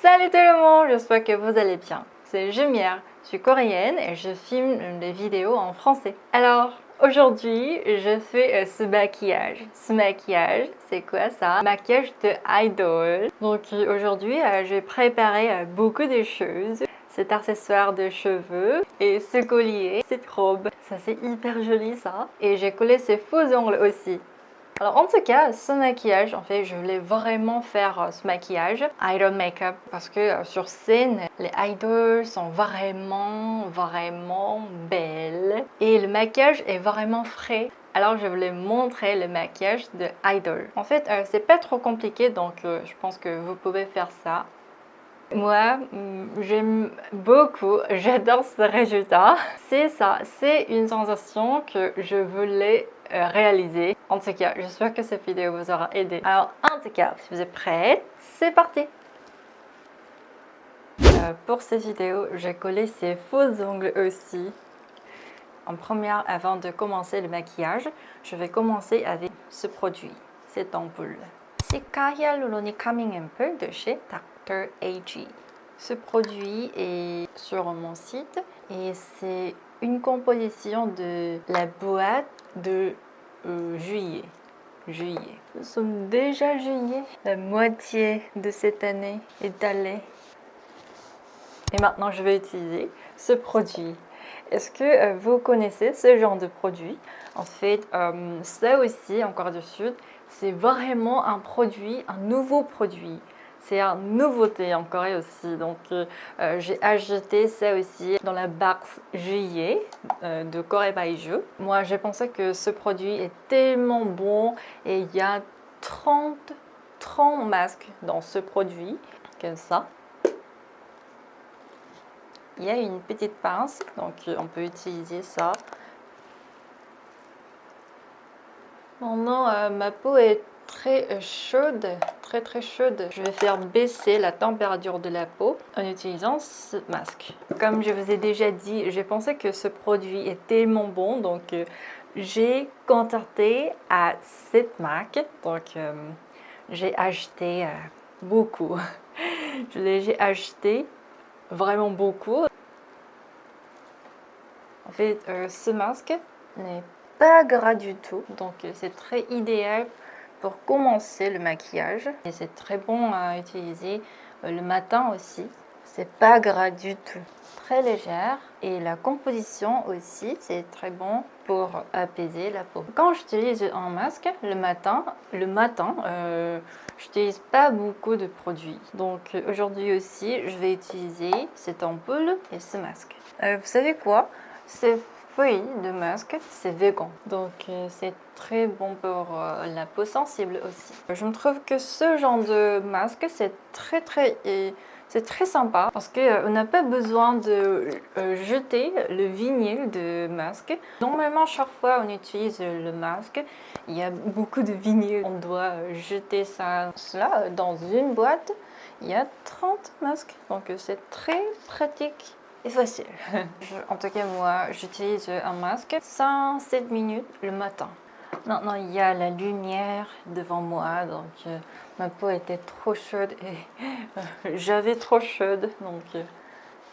Salut tout le monde, j'espère que vous allez bien. C'est Jumière, je suis coréenne et je filme des vidéos en français. Alors, aujourd'hui, je fais ce maquillage. Ce maquillage, c'est quoi ça? Maquillage de idol. Donc aujourd'hui, j'ai préparé beaucoup de choses. Cet accessoire de cheveux et ce collier, cette robe. Ça, c'est hyper joli ça. Et j'ai collé ces faux ongles aussi. Alors en tout cas, ce maquillage, en fait, je voulais vraiment faire ce maquillage idol makeup parce que sur scène, les idols sont vraiment belles et le maquillage est vraiment frais. Alors je voulais montrer le maquillage de idol. En fait, c'est pas trop compliqué, donc je pense que vous pouvez faire ça. Moi, j'aime beaucoup, j'adore ce résultat. C'est ça, c'est une sensation que je voulais réaliser. En tout cas, j'espère que cette vidéo vous aura aidé. Alors, en tout cas, si vous êtes prêts, c'est parti! Pour cette vidéo, j'ai collé ces faux ongles aussi. En première, avant de commencer le maquillage, je vais commencer avec ce produit, cette ampoule. C'est Hyaluronic Calming Ampoule de chez Dr. AG. Ce produit est sur mon site et c'est une composition de la boîte de juillet. Nous sommes déjà juillet. La moitié de cette année est allée. Et maintenant, je vais utiliser ce produit. Est-ce que vous connaissez ce genre de produit? En fait, ça aussi, en Corée du Sud, c'est vraiment un produit, un nouveau produit. C'est une nouveauté en Corée aussi. Donc, j'ai acheté ça aussi dans la box juillet de Corée by Ju. Moi, j'ai pensé que ce produit est tellement bon et il y a 30 masques dans ce produit, comme ça. Il y a une petite pince, donc on peut utiliser ça. Maintenant, ma peau est très chaude, très chaude. Je vais faire baisser la température de la peau en utilisant ce masque. Comme je vous ai déjà dit, j'ai pensé que ce produit est tellement bon, donc j'ai contacté à cette marque. Donc j'ai acheté beaucoup. J'ai acheté vraiment beaucoup. En fait, ce masque n'est pas gras du tout, donc c'est très idéal pour commencer le maquillage. Et c'est très bon à utiliser le matin aussi. C'est pas gras du tout, très légère. Et la composition aussi, c'est très bon pour apaiser la peau. Quand j'utilise un masque le matin, j'utilise pas beaucoup de produits. Donc aujourd'hui aussi, je vais utiliser cette ampoule et ce masque. Vous savez quoi? Ces feuilles de masque, c'est vegan. Donc c'est très bon pour la peau sensible aussi. Je me trouve que ce genre de masque, c'est très sympa parce qu'on n'a pas besoin de jeter le vinyle de masque. Normalement, chaque fois on utilise le masque, il y a beaucoup de vinyle. On doit jeter cela dans une boîte. Il y a 30 masques, donc c'est très pratique et facile. En tout cas, moi, j'utilise un masque 5-7 minutes le matin. Maintenant, il y a la lumière devant moi, donc ma peau était trop chaude et j'avais trop chaude, donc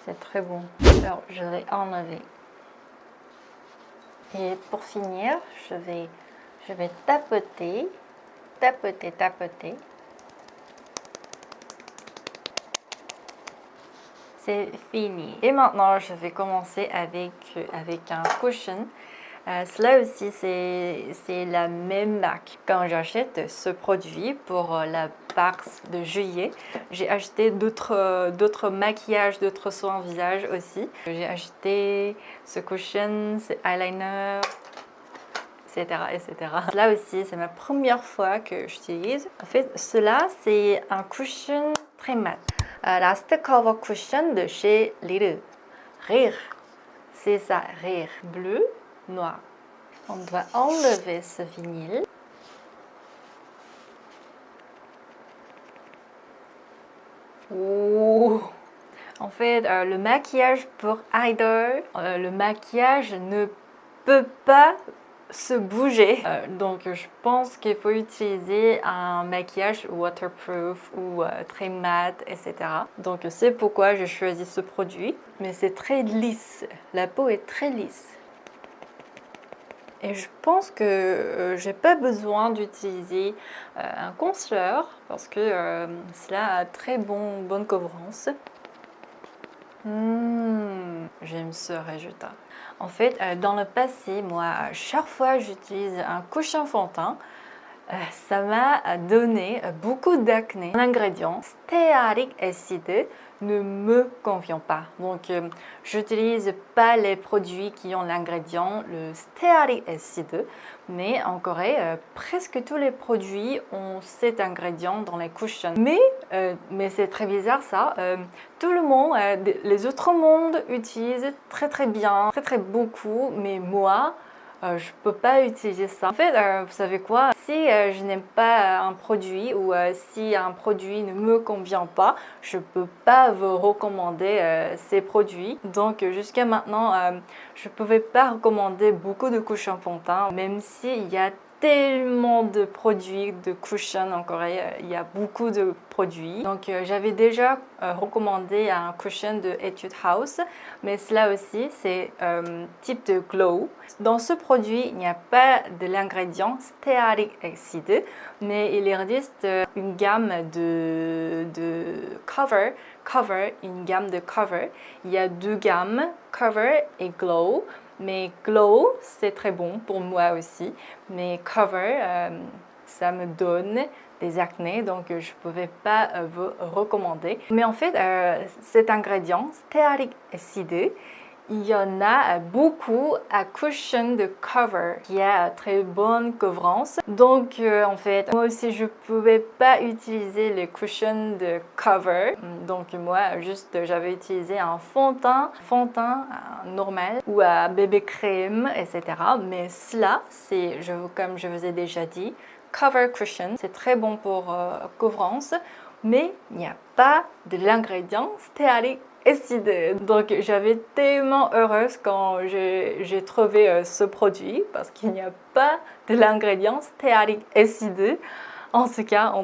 c'est très bon. Alors, je vais enlever. Et pour finir, je vais tapoter. C'est fini. Et maintenant, je vais commencer avec un cushion. Cela aussi, c'est la même marque. Quand j'achète ce produit pour la box de juillet, j'ai acheté d'autres maquillages, d'autres soins visage aussi. J'ai acheté ce cushion, ce eyeliner, etc. Là aussi, c'est ma première fois que j'utilise. En fait, cela, c'est un cushion très mat. Last Cover Cushion de chez Rire. C'est ça, Rire. Bleu, noir. On doit enlever ce vinyle. Oh. En fait, le maquillage pour idol, le maquillage ne peut pas se bouger. Donc je pense qu'il faut utiliser un maquillage waterproof ou très mat, etc. Donc c'est pourquoi j'ai choisi ce produit. Mais c'est très lisse, la peau est très lisse. Et je pense que j'ai pas besoin d'utiliser un concealer parce que cela a très bonne couvrance. J'aime ce résultat. En fait, dans le passé, moi, chaque fois que j'utilise un couche-fond fond de teint, ça m'a donné beaucoup d'acné. L'ingrédient stéarique acide ne me convient pas. Donc, j'utilise pas les produits qui ont l'ingrédient le stéarique acide, mais en Corée, presque tous les produits ont cet ingrédient dans les cushions. Mais c'est très bizarre ça. Tout le monde, les autres mondes utilisent très bien, très beaucoup, mais moi, je peux pas utiliser ça. En fait, vous savez quoi? Si je n'aime pas un produit ou si un produit ne me convient pas, je peux pas vous recommander ces produits. Donc jusqu'à maintenant, je pouvais pas recommander beaucoup de couches en fond de teint, même s'il y a tellement de produits de cushion en Corée, il y a beaucoup de produits. Donc j'avais déjà recommandé un cushion de Etude House, mais cela aussi c'est type de glow. Dans ce produit, il n'y a pas de l'ingrédient stéarique acide, mais il existe une gamme de cover, une gamme de cover. Il y a deux gammes, cover et glow. Mais glow, c'est très bon pour moi aussi. Mais cover, ça me donne des acnés, donc je ne pouvais pas vous recommander. Mais en fait, cet ingrédient, stéarique acide, il y en a beaucoup à cushion de cover qui a très bonne couvrance. Donc en fait, moi aussi je pouvais pas utiliser les cushions de cover. Donc moi juste j'avais utilisé un fond de teint normal ou à bébé crème, etc. Mais cela, c'est comme je vous ai déjà dit, cover cushion. C'est très bon pour couvrance, mais il n'y a pas de l'ingrédient stéarique acide. Donc j'avais tellement heureuse quand j'ai trouvé ce produit parce qu'il n'y a pas de l'ingrédient stéarique acide. En tout cas,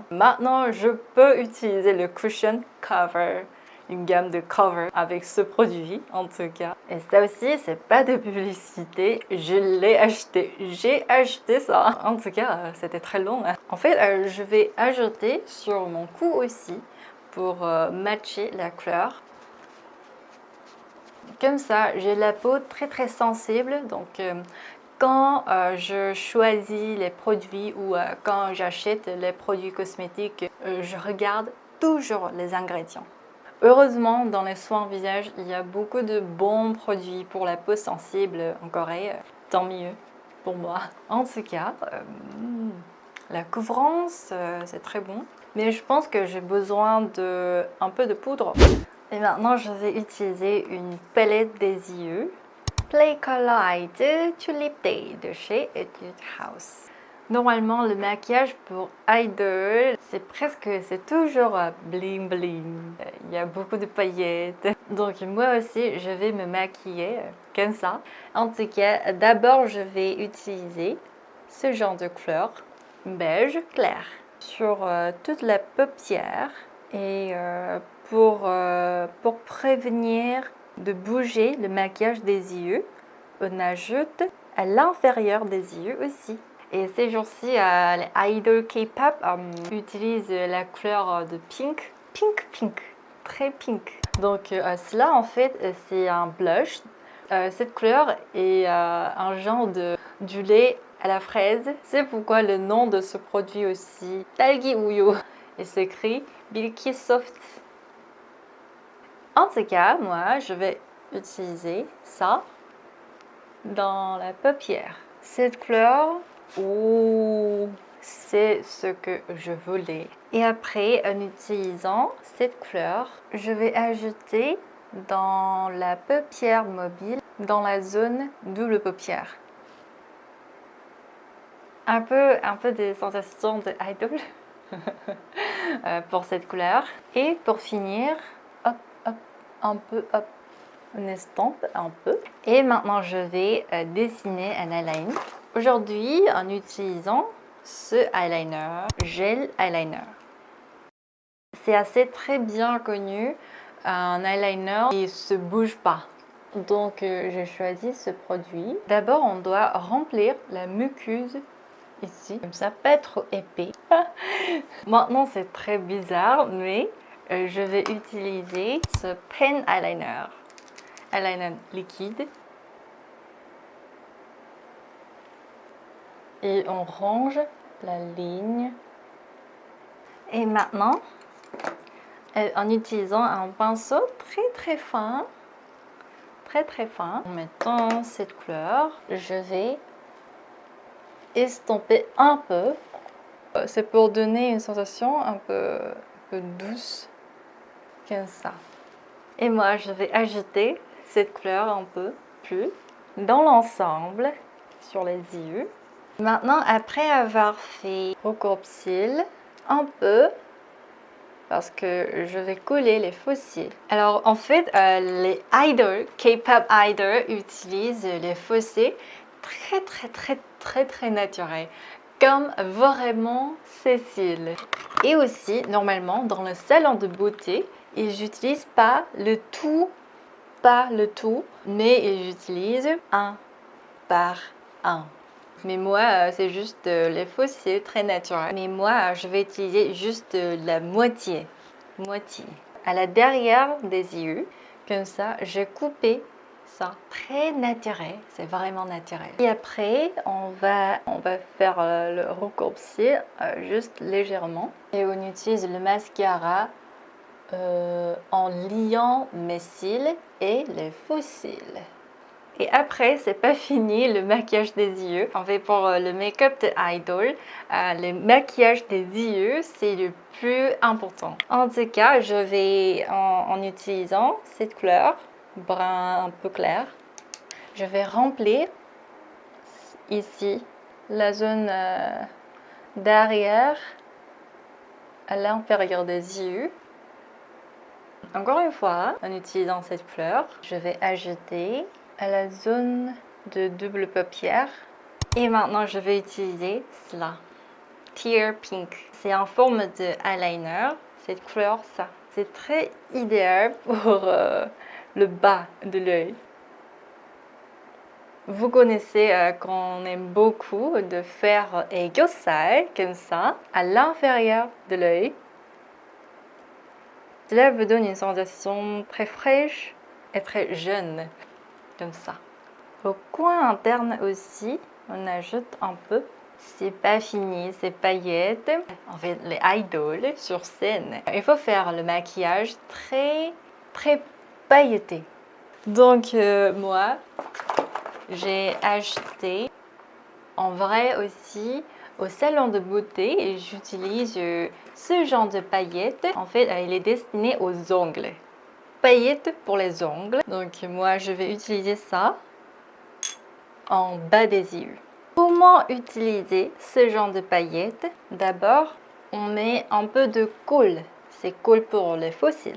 maintenant je peux utiliser le cushion cover, une gamme de cover avec ce produit en tout cas. Et ça aussi, c'est pas de publicité, je l'ai acheté, j'ai acheté ça. En tout cas, c'était très long. En fait, je vais ajouter sur mon cou aussi pour matcher la couleur. Comme ça, j'ai la peau très sensible, donc quand je choisis les produits ou quand j'achète les produits cosmétiques, je regarde toujours les ingrédients. Heureusement, dans les soins visage, il y a beaucoup de bons produits pour la peau sensible en Corée, tant mieux pour moi. En tout cas, la couvrance, c'est très bon. Mais je pense que j'ai besoin d'un peu de poudre. Et maintenant, je vais utiliser une palette des yeux. Play Color Tulip Day de chez Etude House. Normalement, le maquillage pour idol, c'est toujours bling bling. Il y a beaucoup de paillettes. Donc moi aussi, je vais me maquiller comme ça. En tout cas, d'abord, je vais utiliser ce genre de couleur, beige clair, sur toute la paupière. Et pour prévenir de bouger le maquillage des yeux, on ajoute à l'intérieur des yeux aussi. Et ces jours-ci, les idols K-pop utilisent la couleur de pink, très pink. Donc cela en fait, c'est un blush. Cette couleur est un genre du lait à la fraise. C'est pourquoi le nom de ce produit aussi, Talgi Uyo. Et c'est écrit Milky Soft. En tout cas, moi, je vais utiliser ça dans la paupière. Cette couleur, c'est ce que je voulais. Et après, en utilisant cette couleur, je vais ajouter dans la paupière mobile, dans la zone double paupière. Un peu des sensations de idol pour cette couleur. Et pour finir, hop, un peu, hop, une estampe un peu. Et maintenant, je vais dessiner un eyeliner. Aujourd'hui, en utilisant ce eyeliner, gel eyeliner. C'est assez très bien connu, un eyeliner qui ne se bouge pas. Donc, j'ai choisi ce produit. D'abord, on doit remplir la muqueuse ici, comme ça, pas trop épais. Maintenant, c'est très bizarre, mais je vais utiliser ce pen eyeliner. Eyeliner liquide. Et on range la ligne. Et maintenant, en utilisant un pinceau très fin, en mettant cette couleur, je vais estomper un peu. C'est pour donner une sensation un peu douce, comme ça. Et moi, je vais ajouter cette couleur un peu plus dans l'ensemble, sur les yeux. Maintenant, après avoir fait au courbe-cils, un peu, parce que je vais coller les faux cils. Alors en fait, les idols, K-pop idols utilisent les faux cils très naturels, comme vraiment ces cils. Et aussi, normalement, dans le salon de beauté, ils n'utilisent pas le tout, mais ils utilisent un par un. Mais moi, c'est juste les faux cils très naturels. Mais moi, je vais utiliser juste la moitié. À la derrière des yeux, comme ça, j'ai coupé ça. Très naturel, c'est vraiment naturel. Et après, on va faire le recourbe-cils juste légèrement. Et on utilise le mascara en liant mes cils et les faux cils. Et après, c'est pas fini le maquillage des yeux. En fait, pour le make-up de idol, le maquillage des yeux, c'est le plus important. En tout cas, je vais, en utilisant cette couleur, brun un peu clair, je vais remplir ici la zone derrière, à l'intérieur des yeux. Encore une fois, en utilisant cette couleur, je vais ajouter à la zone de double paupière. Et maintenant, je vais utiliser cela. Tear Pink. C'est en forme de eyeliner. Cette couleur, ça. C'est très idéal pour le bas de l'œil. Vous connaissez qu'on aime beaucoup de faire égueussail comme ça, à l'intérieur de l'œil. Cela vous donne une sensation très fraîche et très jeune. Comme ça. Au coin interne aussi, on ajoute un peu. C'est pas fini, ces paillettes. En fait, les idols sur scène. Il faut faire le maquillage très pailleté. Donc moi, j'ai acheté en vrai aussi au salon de beauté et j'utilise ce genre de paillettes. En fait, il est destiné aux ongles. Paillettes pour les ongles. Donc moi je vais utiliser ça en bas des yeux. Comment utiliser ce genre de paillettes? D'abord, on met un peu de colle. C'est colle pour les faux cils.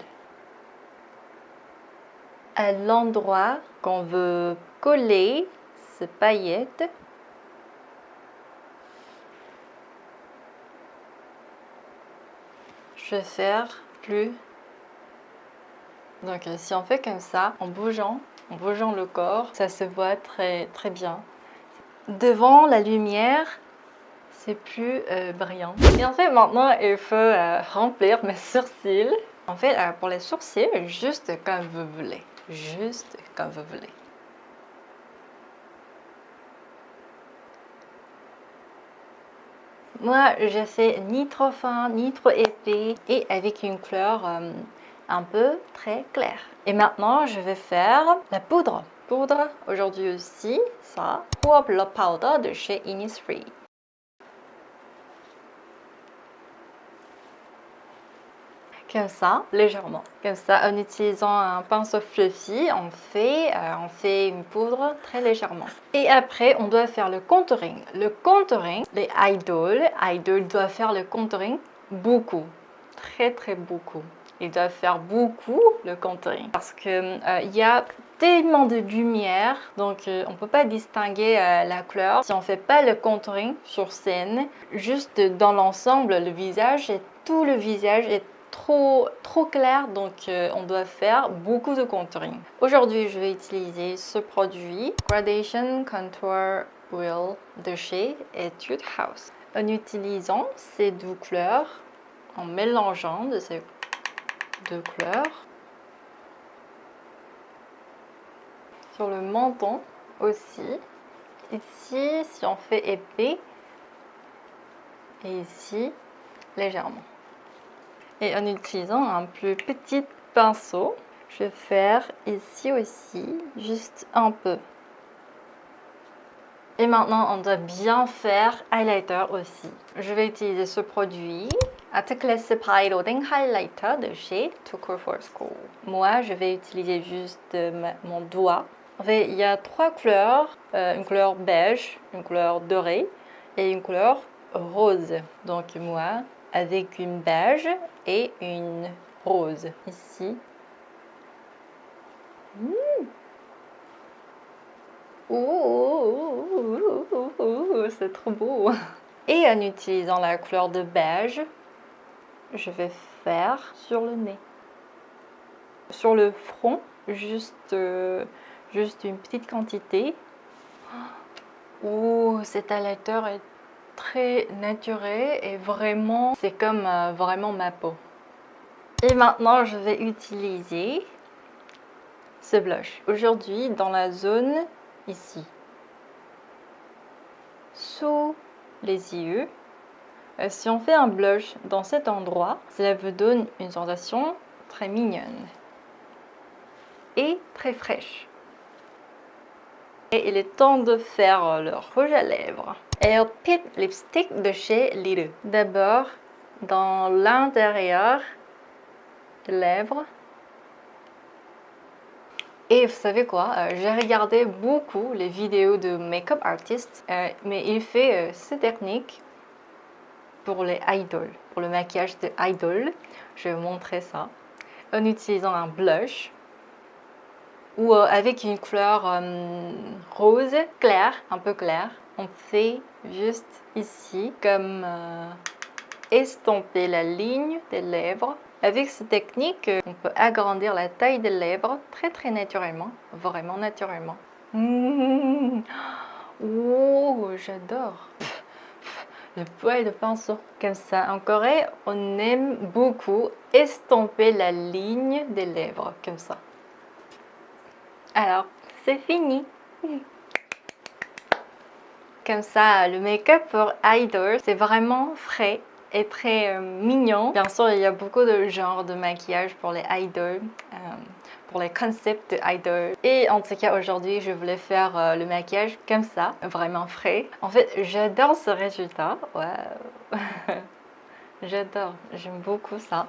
À l'endroit qu'on veut coller ces paillettes, je vais faire plus. Donc si on fait comme ça, en bougeant le corps, ça se voit très bien. Devant la lumière, c'est plus brillant. Et en fait, maintenant, il faut remplir mes sourcils. En fait, pour les sourcils, juste comme vous voulez. Juste comme vous voulez. Moi, je fais ni trop fin, ni trop épais et avec une couleur un peu très claire. Et maintenant, je vais faire la poudre. Poudre, aujourd'hui aussi, ça. Pour le powder de chez Innisfree. Comme ça, légèrement. Comme ça, en utilisant un pinceau fluffy, on fait une poudre très légèrement. Et après, on doit faire le contouring. Le contouring, les idols doivent faire le contouring beaucoup. Très beaucoup. Ils doivent faire beaucoup le contouring. Parce que il y a tellement de lumière, donc on ne peut pas distinguer la couleur si on ne fait pas le contouring sur scène. Juste dans l'ensemble, le visage et tout le visage est trop clair, donc on doit faire beaucoup de contouring. Aujourd'hui, je vais utiliser ce produit Gradation Contour Wheel de chez Etude House. En utilisant ces deux couleurs, en mélangeant de ces deux couleurs, sur le menton aussi, ici si on fait épais et ici légèrement. Et en utilisant un plus petit pinceau, je vais faire ici aussi, juste un peu. Et maintenant, on doit bien faire highlighter aussi. Je vais utiliser ce produit, Articles Piloting Highlighter de chez Too Cool for School. Moi, je vais utiliser juste mon doigt. En fait, il y a trois couleurs, une couleur beige, une couleur dorée et une couleur rose. Donc moi, avec une beige et une rose. Ici. C'est trop beau. Et en utilisant la couleur de beige, je vais faire sur le nez. Sur le front, juste une petite quantité. Cet highlighter est très naturel et vraiment, c'est comme vraiment ma peau. Et maintenant, je vais utiliser ce blush. Aujourd'hui, dans la zone ici, sous les yeux. Si on fait un blush dans cet endroit, cela vous donne une sensation très mignonne et très fraîche. Et il est temps de faire le rouge à lèvres. Air Pit Lipstick de chez Lidl. D'abord, dans l'intérieur des lèvres. Et vous savez quoi, j'ai regardé beaucoup les vidéos de make-up artistes, mais il fait ces techniques pour les idols, pour le maquillage de idol. Je vais vous montrer ça en utilisant un blush ou avec une couleur rose claire, un peu claire. On fait juste ici comme estomper la ligne des lèvres. Avec cette technique, on peut agrandir la taille des lèvres très naturellement, vraiment naturellement. Oh, j'adore le poil de pinceau. Comme ça, en Corée, on aime beaucoup estomper la ligne des lèvres, comme ça. Alors, c'est fini. Comme ça, le make-up pour idol, c'est vraiment frais et très mignon. Bien sûr, il y a beaucoup de genres de maquillage pour les idols, pour les concepts de idols. Et en tout cas, aujourd'hui, je voulais faire le maquillage comme ça, vraiment frais. En fait, j'adore ce résultat. Wow. J'adore, j'aime beaucoup ça.